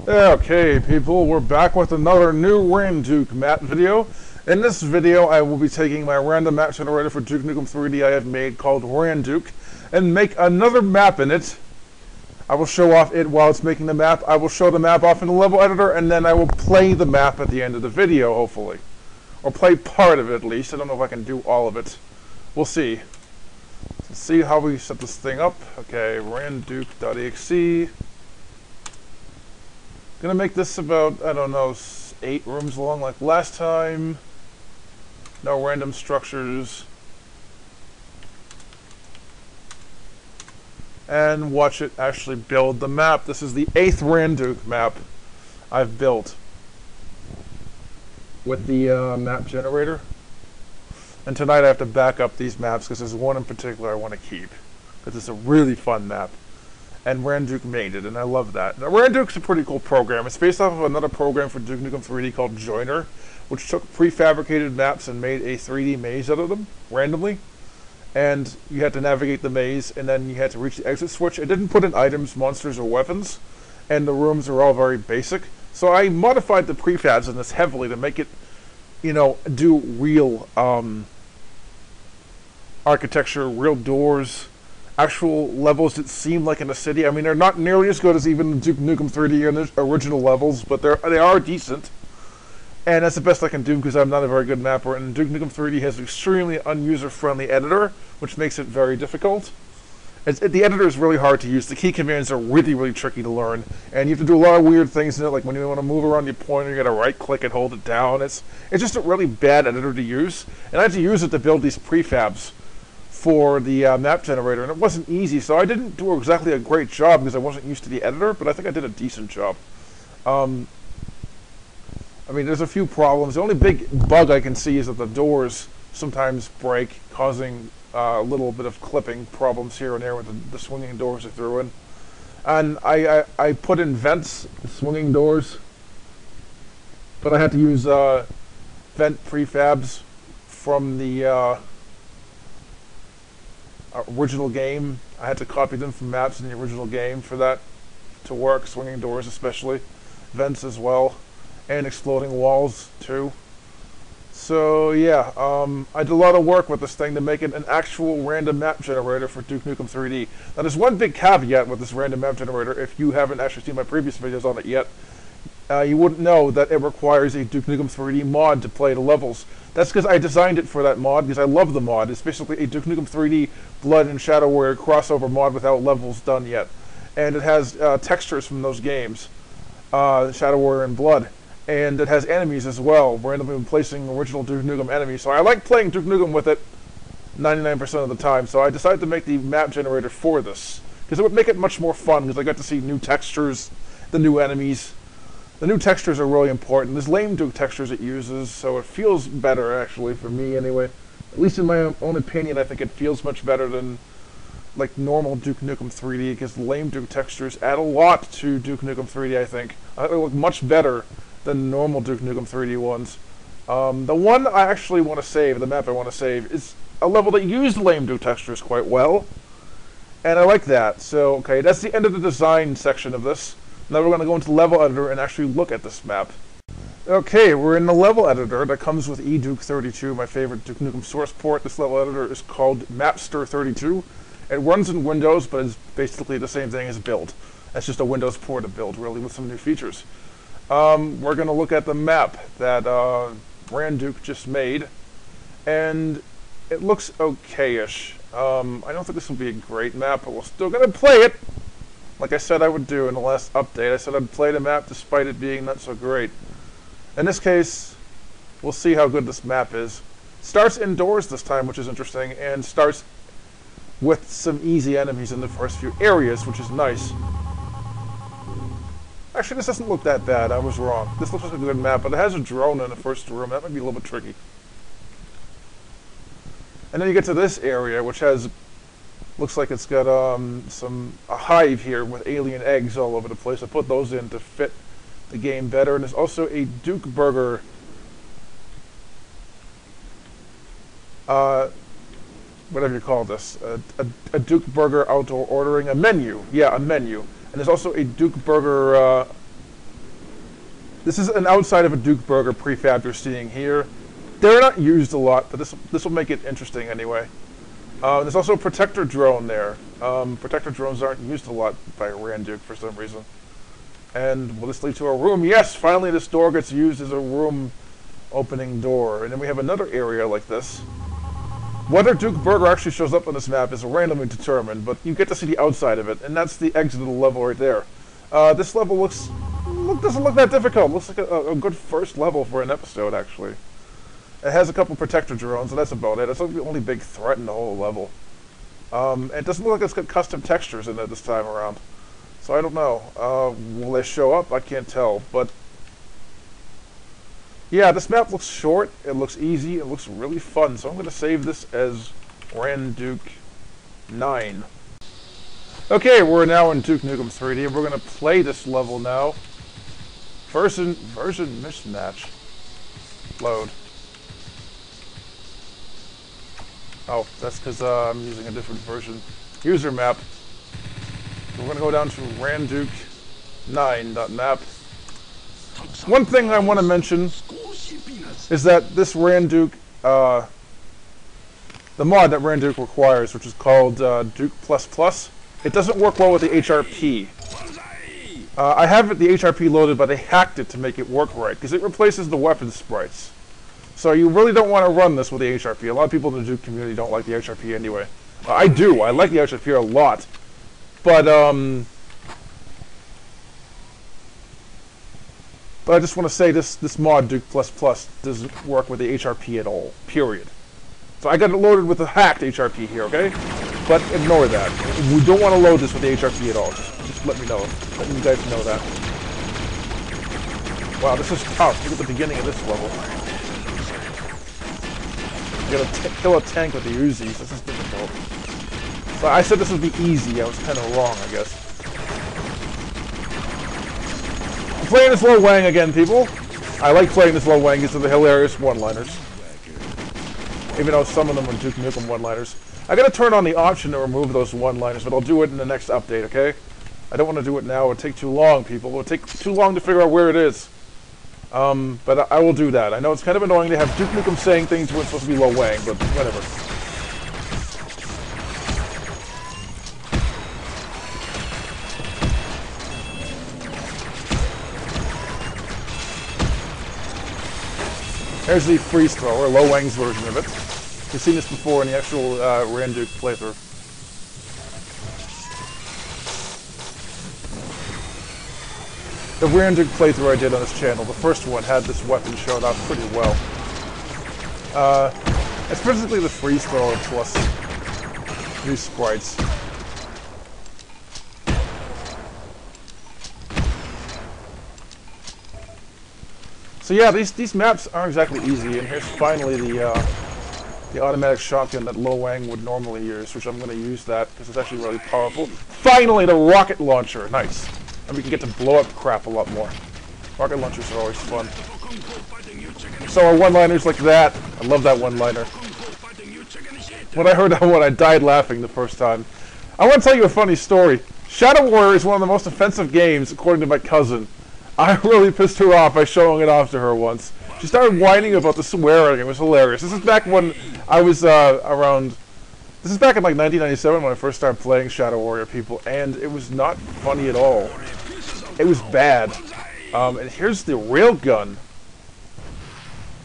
Okay, people, we're back with another new Randuke Map video. In this video, I will be taking my random map generator for Duke Nukem 3D I have made called Randuke and make another map in it. I will show off it while it's making the map. I will show the map off in the level editor, and then I will play the map at the end of the video, hopefully. Or play part of it, at least. I don't know if I can do all of it. We'll see. Let's see how we set this thing up. Okay, randuke.exe. Gonna make this about, I don't know, 8 rooms long like last time. No random structures. And watch it actually build the map. This is the 8th Randuke map I've built with the map generator. And tonight I have to back up these maps because there's one in particular I want to keep because it's a really fun map. And Randuke made it, and I love that. Now, Randuke's a pretty cool program. It's based off of another program for Duke Nukem 3D called Joiner, which took prefabricated maps and made a 3D maze out of them, randomly. And you had to navigate the maze, and then you had to reach the exit switch. It didn't put in items, monsters, or weapons, and the rooms are all very basic. So I modified the prefabs in this heavily to make it, you know, do real architecture, real doors, actual levels that seem like in a city. I mean, they're not nearly as good as even Duke Nukem 3D and the original levels, but they are decent. And that's the best I can do because I'm not a very good mapper, and Duke Nukem 3D has an extremely unuser-friendly editor, which makes it very difficult. The editor is really hard to use. The key commands are really, really tricky to learn, and you have to do a lot of weird things in it, like when you want to move around your pointer, you got to right-click and hold it down. It's just a really bad editor to use, and I had to use it to build these prefabs for the map generator, and it wasn't easy, so I didn't do exactly a great job because I wasn't used to the editor, but I think I did a decent job. I mean, there's a few problems. The only big bug I can see is that the doors sometimes break, causing a little bit of clipping problems here and there with the swinging doors I threw in. And I put in vents, swinging doors, but I had to use vent prefabs from the original game. I had to copy them from maps in the original game for that to work, swinging doors especially, vents as well, and exploding walls too. So yeah, I did a lot of work with this thing to make it an actual random map generator for Duke Nukem 3D. Now there's one big caveat with this random map generator. If you haven't actually seen my previous videos on it yet, you wouldn't know that it requires a Duke Nukem 3D mod to play the levels. That's because I designed it for that mod, because I love the mod. It's basically a Duke Nukem 3D Blood and Shadow Warrior crossover mod without levels done yet. And it has textures from those games, Shadow Warrior and Blood. And it has enemies as well, randomly replacing original Duke Nukem enemies. So I like playing Duke Nukem with it 99% of the time. So I decided to make the map generator for this, because it would make it much more fun, because I got to see new textures, the new enemies. The new textures are really important. There's lame Duke textures it uses, so it feels better, actually, for me anyway. At least in my own opinion, I think it feels much better than like normal Duke Nukem 3D, because lame Duke textures add a lot to Duke Nukem 3D, I think. They look much better than normal Duke Nukem 3D ones. The one I actually want to save, the map I want to save, is a level that used lame Duke textures quite well. And I like that. So, okay, that's the end of the design section of this. Now we're going to go into the level editor and actually look at this map. Okay, we're in the level editor that comes with eDuke32, my favorite Duke Nukem source port. This level editor is called Mapster32. It runs in Windows, but it's basically the same thing as Build. It's just a Windows port of Build, really, with some new features. We're going to look at the map that Randuke just made, and it looks okay-ish. I don't think this will be a great map, but we're still going to play it. Like I said I would do in the last update. I said I'd play the map despite it being not so great. In this case, we'll see how good this map is. Starts indoors this time, which is interesting, and starts with some easy enemies in the first few areas, which is nice. Actually, this doesn't look that bad. I was wrong. This looks like a good map, but it has a drone in the first room. That might be a little bit tricky. And then you get to this area, which has... looks like it's got a hive here with alien eggs all over the place. I put those in to fit the game better. And there's also a Duke Burger whatever you call this, a Duke Burger outdoor ordering, a menu. Yeah, a menu. And there's also a Duke Burger This is an outside of a Duke Burger prefab you're seeing here. They're not used a lot, but this will make it interesting anyway. There's also a protector drone there. Protector drones aren't used a lot by Randuke for some reason. And will this lead to a room? Yes, finally this door gets used as a room opening door. And then we have another area like this. Whether Duke Burger actually shows up on this map is randomly determined, but you get to see the outside of it, and that's the exit of the level right there. This level doesn't look that difficult. Looks like a good first level for an episode, actually. It has a couple protector drones, and that's about it. That's the only big threat in the whole level. It doesn't look like it's got custom textures in it this time around. So I don't know. Will they show up? I can't tell. But yeah, this map looks short. It looks easy. It looks really fun. So I'm going to save this as Randuke 9. Okay, we're now in Duke Nukem 3D. We're going to play this level now. Version mismatch. Load. Oh, that's because I'm using a different version. User map. We're going to go down to Randuke9.map. One thing I want to mention is that this Randuke, the mod that Randuke requires, which is called Duke++, it doesn't work well with the HRP. I have the HRP loaded, but they hacked it to make it work right, because it replaces the weapon sprites. So you really don't want to run this with the HRP. A lot of people in the Duke community don't like the HRP anyway. I do. I like the HRP a lot. But I just want to say this mod, Duke++, doesn't work with the HRP at all. Period. So I got it loaded with a hacked HRP here, okay? But ignore that. We don't want to load this with the HRP at all. Just let me know. Let you guys know that. Wow, this is tough. Look at the beginning of this level. You gotta kill a tank with the Uzis. This is difficult. So I said this would be easy. I was kind of wrong, I guess. I'm playing this Lo Wang again, people. I like playing this Lo Wang. These are the hilarious one-liners. Even though some of them are Duke Nukem one-liners. I gotta turn on the option to remove those one-liners, but I'll do it in the next update, okay? I don't want to do it now. It would take too long, people. It would take too long to figure out where it is. But I will do that. I know it's kind of annoying to have Duke Nukem saying things when it's supposed to be Lo Wang, but whatever. There's the freeze throw, or Lo Wang's version of it. You've seen this before in the actual Randuke playthrough. The Randuke playthrough I did on this channel, the first one, had this weapon showed off pretty well. It's basically the freeze thrower plus new sprites. So yeah, these maps aren't exactly easy, and here's finally the automatic shotgun that Lo Wang would normally use, which I'm going to use that because it's actually really powerful. Finally, the rocket launcher, nice. And we can get to blow up crap a lot more. Rocket launchers are always fun. So our one-liners like that, I love that one-liner. When I heard that one, I died laughing the first time. I want to tell you a funny story. Shadow Warrior is one of the most offensive games, according to my cousin. I really pissed her off by showing it off to her once. She started whining about the swearing. It was hilarious. This is back when I was around... This is back in like 1997 when I first started playing Shadow Warrior, people, and it was not funny at all. It was bad. And here's the railgun,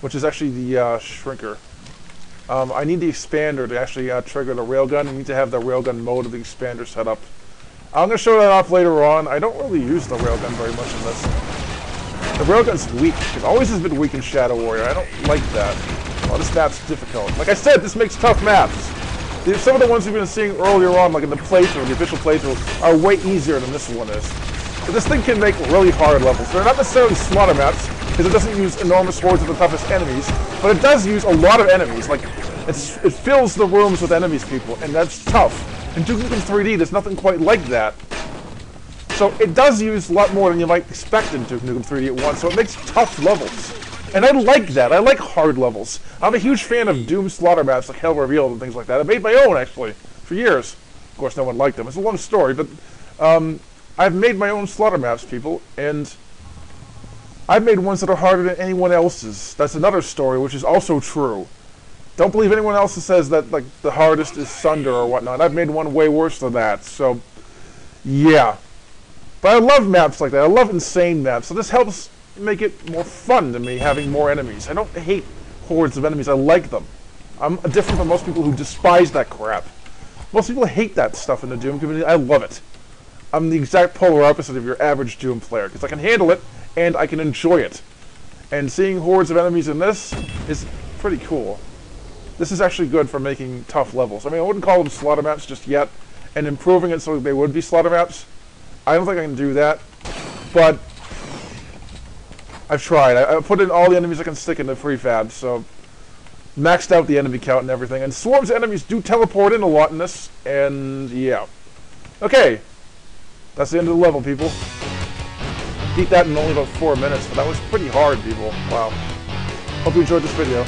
which is actually the shrinker. I need the expander to actually trigger the railgun. I need to have the railgun mode of the expander set up. I'm going to show that off later on. I don't really use the railgun very much in this. The railgun's weak. It always has been weak in Shadow Warrior. I don't like that. Oh, this map's difficult. Like I said, this makes tough maps. Some of the ones we've been seeing earlier on, like in the playthrough, the official playthrough, are way easier than this one is. But this thing can make really hard levels. They're not necessarily slaughter maps, because it doesn't use enormous hordes of the toughest enemies, but it does use a lot of enemies. Like, it fills the rooms with enemies, people, and that's tough. In Duke Nukem 3D, there's nothing quite like that. So it does use a lot more than you might expect in Duke Nukem 3D at once, so it makes tough levels. And I like that. I like hard levels. I'm a huge fan of Doom slaughter maps like Hell Revealed and things like that. I made my own, actually, for years. Of course, no one liked them. It's a long story, but I've made my own slaughter maps, people, and I've made ones that are harder than anyone else's. That's another story, which is also true. Don't believe anyone else that says that like the hardest is Sunder or whatnot. I've made one way worse than that. So, yeah. But I love maps like that. I love insane maps. So this helps make it more fun to me, having more enemies. I don't hate hordes of enemies. I like them. I'm different from most people who despise that crap. Most people hate that stuff in the Doom community. I love it. I'm the exact polar opposite of your average Doom player, because I can handle it, and I can enjoy it. And seeing hordes of enemies in this is pretty cool. This is actually good for making tough levels. I mean, I wouldn't call them slaughter maps just yet, and improving it so they would be slaughter maps. I don't think I can do that, but I've tried. I put in all the enemies I can stick in the prefab, so maxed out the enemy count and everything. And swarms of enemies do teleport in a lot in this, and yeah. Okay, that's the end of the level, people. Beat that in only about 4 minutes, but that was pretty hard, people. Wow. Hope you enjoyed this video.